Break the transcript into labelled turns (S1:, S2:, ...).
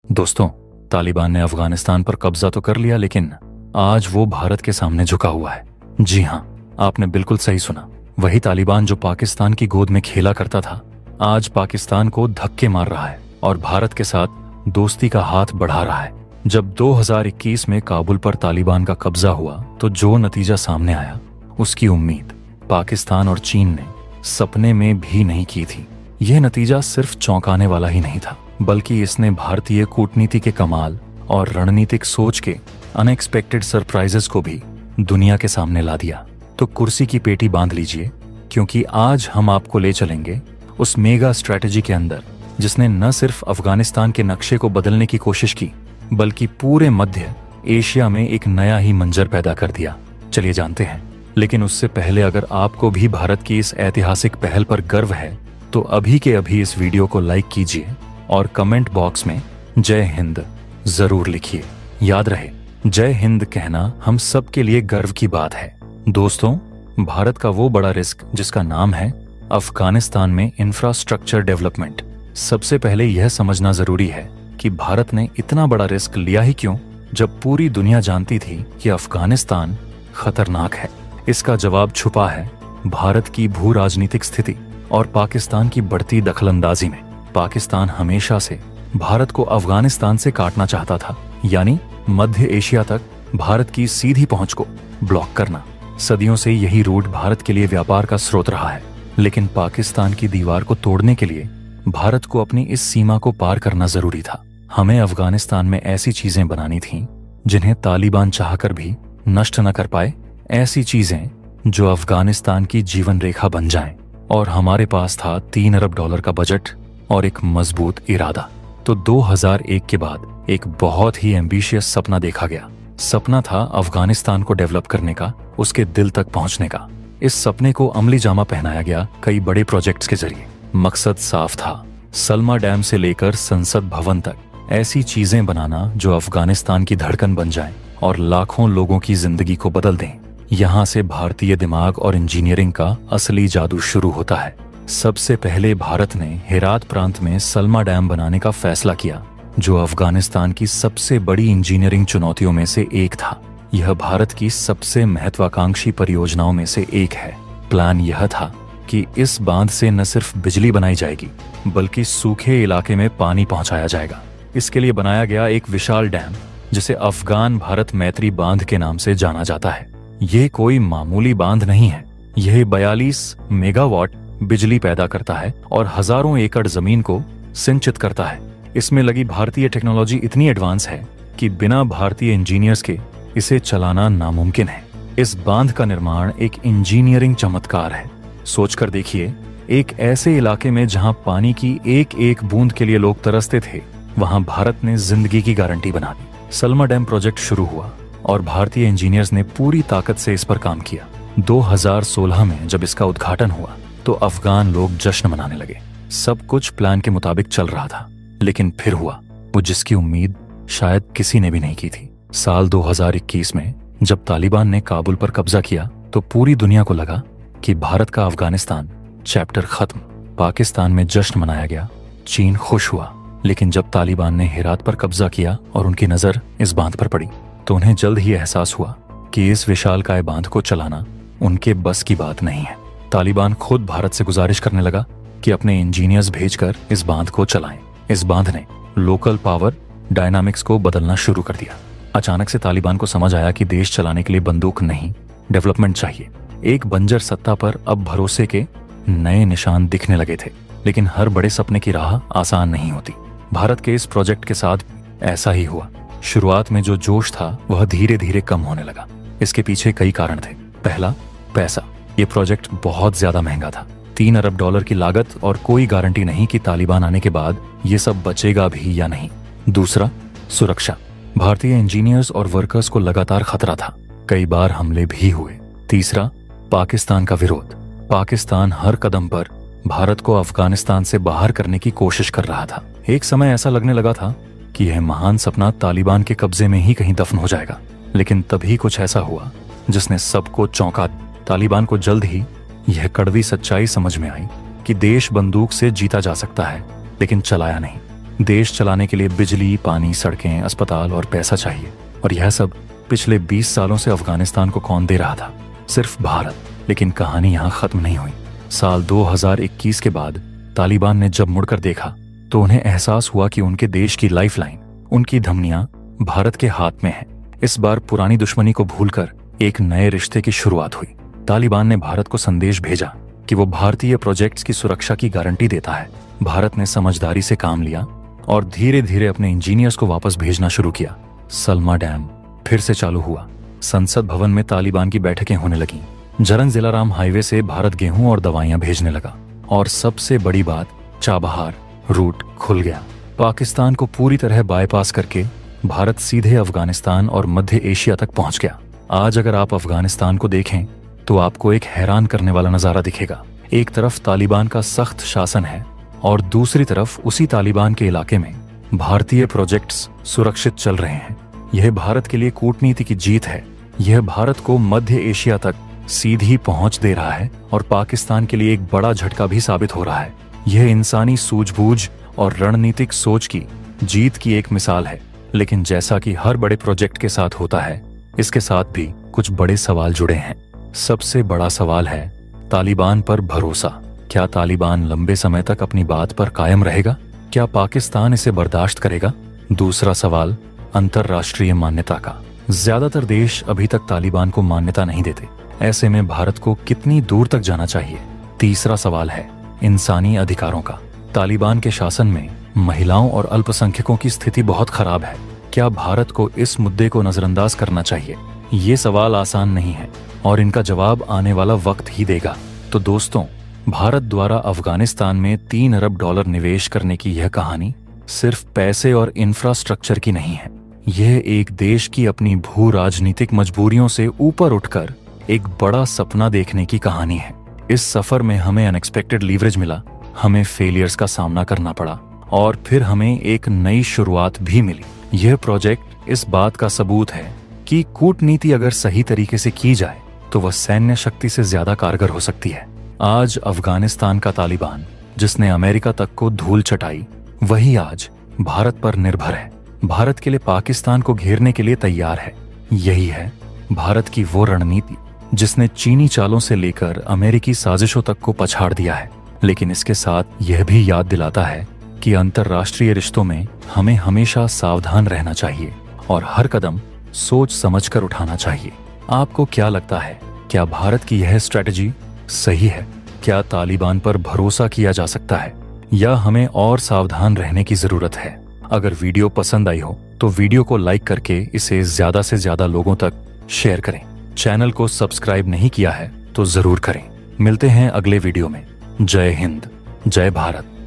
S1: दोस्तों, तालिबान ने अफगानिस्तान पर कब्जा तो कर लिया, लेकिन आज वो भारत के सामने झुका हुआ है। जी हाँ, आपने बिल्कुल सही सुना। वही तालिबान जो पाकिस्तान की गोद में खेला करता था, आज पाकिस्तान को धक्के मार रहा है और भारत के साथ दोस्ती का हाथ बढ़ा रहा है। जब 2021 में काबुल पर तालिबान का कब्जा हुआ तो जो नतीजा सामने आया, उसकी उम्मीद पाकिस्तान और चीन ने सपने में भी नहीं की थी। यह नतीजा सिर्फ चौंकाने वाला ही नहीं था, बल्कि इसने भारतीय कूटनीति के कमाल और रणनीतिक सोच के अनएक्सपेक्टेड सरप्राइजेस को भी दुनिया के सामने ला दिया। तो कुर्सी की पेटी बांध लीजिए, क्योंकि आज हम आपको ले चलेंगे उस मेगा स्ट्रैटेजी के अंदर जिसने न सिर्फ अफगानिस्तान के नक्शे को बदलने की कोशिश की, बल्कि पूरे मध्य एशिया में एक नया ही मंजर पैदा कर दिया। चलिए जानते हैं। लेकिन उससे पहले, अगर आपको भी भारत की इस ऐतिहासिक पहल पर गर्व है तो अभी के अभी इस वीडियो को लाइक कीजिए और कमेंट बॉक्स में जय हिंद जरूर लिखिए। याद रहे, जय हिंद कहना हम सब के लिए गर्व की बात है। दोस्तों, भारत का वो बड़ा रिस्क जिसका नाम है अफगानिस्तान में इंफ्रास्ट्रक्चर डेवलपमेंट। सबसे पहले यह समझना जरूरी है कि भारत ने इतना बड़ा रिस्क लिया ही क्यों, जब पूरी दुनिया जानती थी कि अफगानिस्तान खतरनाक है। इसका जवाब छुपा है भारत की भू राजनीतिक स्थिति और पाकिस्तान की बढ़ती दखलंदाजी में। पाकिस्तान हमेशा से भारत को अफगानिस्तान से काटना चाहता था, यानी मध्य एशिया तक भारत की सीधी पहुंच को ब्लॉक करना। सदियों से यही रूट भारत के लिए व्यापार का स्रोत रहा है, लेकिन पाकिस्तान की दीवार को तोड़ने के लिए भारत को अपनी इस सीमा को पार करना जरूरी था। हमें अफगानिस्तान में ऐसी चीजें बनानी थीं जिन्हें तालिबान चाहकर भी नष्ट न कर पाए, ऐसी चीजें जो अफगानिस्तान की जीवन रेखा बन जाएं। और हमारे पास था $3 अरब का बजट और एक मजबूत इरादा। तो 2001 के बाद एक बहुत ही एम्बिशियस सपना देखा गया। सपना था अफगानिस्तान को डेवलप करने का, उसके दिल तक पहुंचने का। इस सपने को अमली जामा पहनाया गया कई बड़े प्रोजेक्ट्स के जरिए। मकसद साफ था, सलमा डैम से लेकर संसद भवन तक ऐसी चीजें बनाना जो अफगानिस्तान की धड़कन बन जाएं और लाखों लोगों की जिंदगी को बदल दें। यहाँ से भारतीय दिमाग और इंजीनियरिंग का असली जादू शुरू होता है। सबसे पहले भारत ने हेरात प्रांत में सलमा डैम बनाने का फैसला किया, जो अफगानिस्तान की सबसे बड़ी इंजीनियरिंग चुनौतियों में से एक था। यह भारत की सबसे महत्वाकांक्षी परियोजनाओं में से एक है। प्लान यह था कि इस बांध से न सिर्फ बिजली बनाई जाएगी, बल्कि सूखे इलाके में पानी पहुंचाया जाएगा। इसके लिए बनाया गया एक विशाल डैम, जिसे अफगान भारत मैत्री बांध के नाम से जाना जाता है। ये कोई मामूली बांध नहीं है। यह 42 मेगावाट बिजली पैदा करता है और हजारों एकड़ जमीन को सिंचित करता है। इसमें लगी भारतीय टेक्नोलॉजी इतनी एडवांस है कि बिना भारतीय इंजीनियर्स के इसे चलाना नामुमकिन है। इस बांध का निर्माण एक इंजीनियरिंग चमत्कार है। सोचकर देखिए, एक ऐसे इलाके में जहां पानी की एक एक बूंद के लिए लोग तरसते थे, वहां भारत ने जिंदगी की गारंटी बना दी। सलमा डैम प्रोजेक्ट शुरू हुआ और भारतीय इंजीनियर्स ने पूरी ताकत से इस पर काम किया। 2016 में जब इसका उद्घाटन हुआ तो अफगान लोग जश्न मनाने लगे। सब कुछ प्लान के मुताबिक चल रहा था, लेकिन फिर हुआ वो जिसकी उम्मीद शायद किसी ने भी नहीं की थी। साल 2021 में जब तालिबान ने काबुल पर कब्जा किया तो पूरी दुनिया को लगा कि भारत का अफगानिस्तान चैप्टर खत्म। पाकिस्तान में जश्न मनाया गया, चीन खुश हुआ। लेकिन जब तालिबान ने हेरात पर कब्जा किया और उनकी नजर इस बांध पर पड़ी, तो उन्हें जल्द ही एहसास हुआ कि इस विशालकाय बांध को चलाना उनके बस की बात नहीं है। तालिबान खुद भारत से गुजारिश करने लगा कि अपने इंजीनियर्स भेजकर इस बांध को चलाएं। इस बांध ने लोकल पावर डायनामिक्स को बदलना शुरू कर दिया। अचानक से तालिबान को समझ आया कि देश चलाने के लिए बंदूक नहीं, डेवलपमेंट चाहिए। एक बंजर सत्ता पर अब भरोसे के नए निशान दिखने लगे थे। लेकिन हर बड़े सपने की राह आसान नहीं होती। भारत के इस प्रोजेक्ट के साथ ऐसा ही हुआ। शुरुआत में जो जोश था वह धीरे धीरे कम होने लगा। इसके पीछे कई कारण थे। पहला, पैसा। ये प्रोजेक्ट बहुत ज्यादा महंगा था। $3 अरब की लागत और कोई गारंटी नहीं कि तालिबान आने के बाद ये सब बचेगा भी या नहीं। दूसरा, सुरक्षा। भारतीय इंजीनियर्स और वर्कर्स को लगातार खतरा था। कई बार हमले भी हुए। तीसरा, पाकिस्तान का विरोध। पाकिस्तान हर कदम पर भारत को अफगानिस्तान से बाहर करने की कोशिश कर रहा था। एक समय ऐसा लगने लगा था कि यह महान सपना तालिबान के कब्जे में ही कहीं दफन हो जाएगा। लेकिन तभी कुछ ऐसा हुआ जिसने सबको चौंका। तालिबान को जल्द ही यह कड़वी सच्चाई समझ में आई कि देश बंदूक से जीता जा सकता है, लेकिन चलाया नहीं। देश चलाने के लिए बिजली, पानी, सड़कें, अस्पताल और पैसा चाहिए। और यह सब पिछले 20 सालों से अफगानिस्तान को कौन दे रहा था? सिर्फ भारत। लेकिन कहानी यहाँ खत्म नहीं हुई। साल 2021 के बाद तालिबान ने जब मुड़कर देखा तो उन्हें एहसास हुआ कि उनके देश की लाइफलाइन, उनकी धमनियां भारत के हाथ में है। इस बार पुरानी दुश्मनी को भूलकर एक नए रिश्ते की शुरुआत हुई। तालिबान ने भारत को संदेश भेजा कि वो भारतीय प्रोजेक्ट्स की सुरक्षा की गारंटी देता है। भारत ने समझदारी से काम लिया और धीरे धीरे अपने इंजीनियर्स को वापस भेजना शुरू किया। सलमा डैम फिर से चालू हुआ। संसद भवन में तालिबान की बैठकें होने लगीं। जरन जिलाराम हाईवे से भारत गेहूं और दवाइयां भेजने लगा। और सबसे बड़ी बात, चाबहार रूट खुल गया। पाकिस्तान को पूरी तरह बाईपास करके भारत सीधे अफगानिस्तान और मध्य एशिया तक पहुंच गया। आज अगर आप अफगानिस्तान को देखें तो आपको एक हैरान करने वाला नजारा दिखेगा। एक तरफ तालिबान का सख्त शासन है और दूसरी तरफ उसी तालिबान के इलाके में भारतीय प्रोजेक्ट्स सुरक्षित चल रहे हैं। यह भारत के लिए कूटनीति की जीत है। यह भारत को मध्य एशिया तक सीधी पहुंच दे रहा है और पाकिस्तान के लिए एक बड़ा झटका भी साबित हो रहा है। यह इंसानी सूझबूझ और रणनीतिक सोच की जीत की एक मिसाल है। लेकिन जैसा कि हर बड़े प्रोजेक्ट के साथ होता है, इसके साथ भी कुछ बड़े सवाल जुड़े हैं। सबसे बड़ा सवाल है तालिबान पर भरोसा। क्या तालिबान लंबे समय तक अपनी बात पर कायम रहेगा? क्या पाकिस्तान इसे बर्दाश्त करेगा? दूसरा सवाल अंतर्राष्ट्रीय मान्यता का। ज्यादातर देश अभी तक तालिबान को मान्यता नहीं देते। ऐसे में भारत को कितनी दूर तक जाना चाहिए? तीसरा सवाल है इंसानी अधिकारों का। तालिबान के शासन में महिलाओं और अल्पसंख्यकों की स्थिति बहुत खराब है। क्या भारत को इस मुद्दे को नजरअंदाज करना चाहिए? ये सवाल आसान नहीं है और इनका जवाब आने वाला वक्त ही देगा। तो दोस्तों, भारत द्वारा अफगानिस्तान में $3 अरब निवेश करने की यह कहानी सिर्फ पैसे और इंफ्रास्ट्रक्चर की नहीं है। यह एक देश की अपनी भू राजनीतिक मजबूरियों से ऊपर उठकर एक बड़ा सपना देखने की कहानी है। इस सफर में हमें अनएक्सपेक्टेड लीवरेज मिला, हमें फेलियर्स का सामना करना पड़ा और फिर हमें एक नई शुरुआत भी मिली। यह प्रोजेक्ट इस बात का सबूत है कि कूटनीति अगर सही तरीके से की जाए तो वह सैन्य शक्ति से ज्यादा कारगर हो सकती है। आज अफगानिस्तान का तालिबान, जिसने अमेरिका तक को धूल चटाई, वही आज भारत पर निर्भर है। भारत के लिए पाकिस्तान को घेरने के लिए तैयार है। यही है भारत की वो रणनीति जिसने चीनी चालों से लेकर अमेरिकी साजिशों तक को पछाड़ दिया है। लेकिन इसके साथ यह भी याद दिलाता है कि अंतर्राष्ट्रीय रिश्तों में हमें हमेशा सावधान रहना चाहिए और हर कदम सोच समझकर उठाना चाहिए। आपको क्या लगता है? क्या भारत की यह स्ट्रेटजी सही है? क्या तालिबान पर भरोसा किया जा सकता है या हमें और सावधान रहने की जरूरत है? अगर वीडियो पसंद आई हो तो वीडियो को लाइक करके इसे ज्यादा से ज्यादा लोगों तक शेयर करें। चैनल को सब्सक्राइब नहीं किया है तो जरूर करें। मिलते हैं अगले वीडियो में। जय हिंद, जय भारत।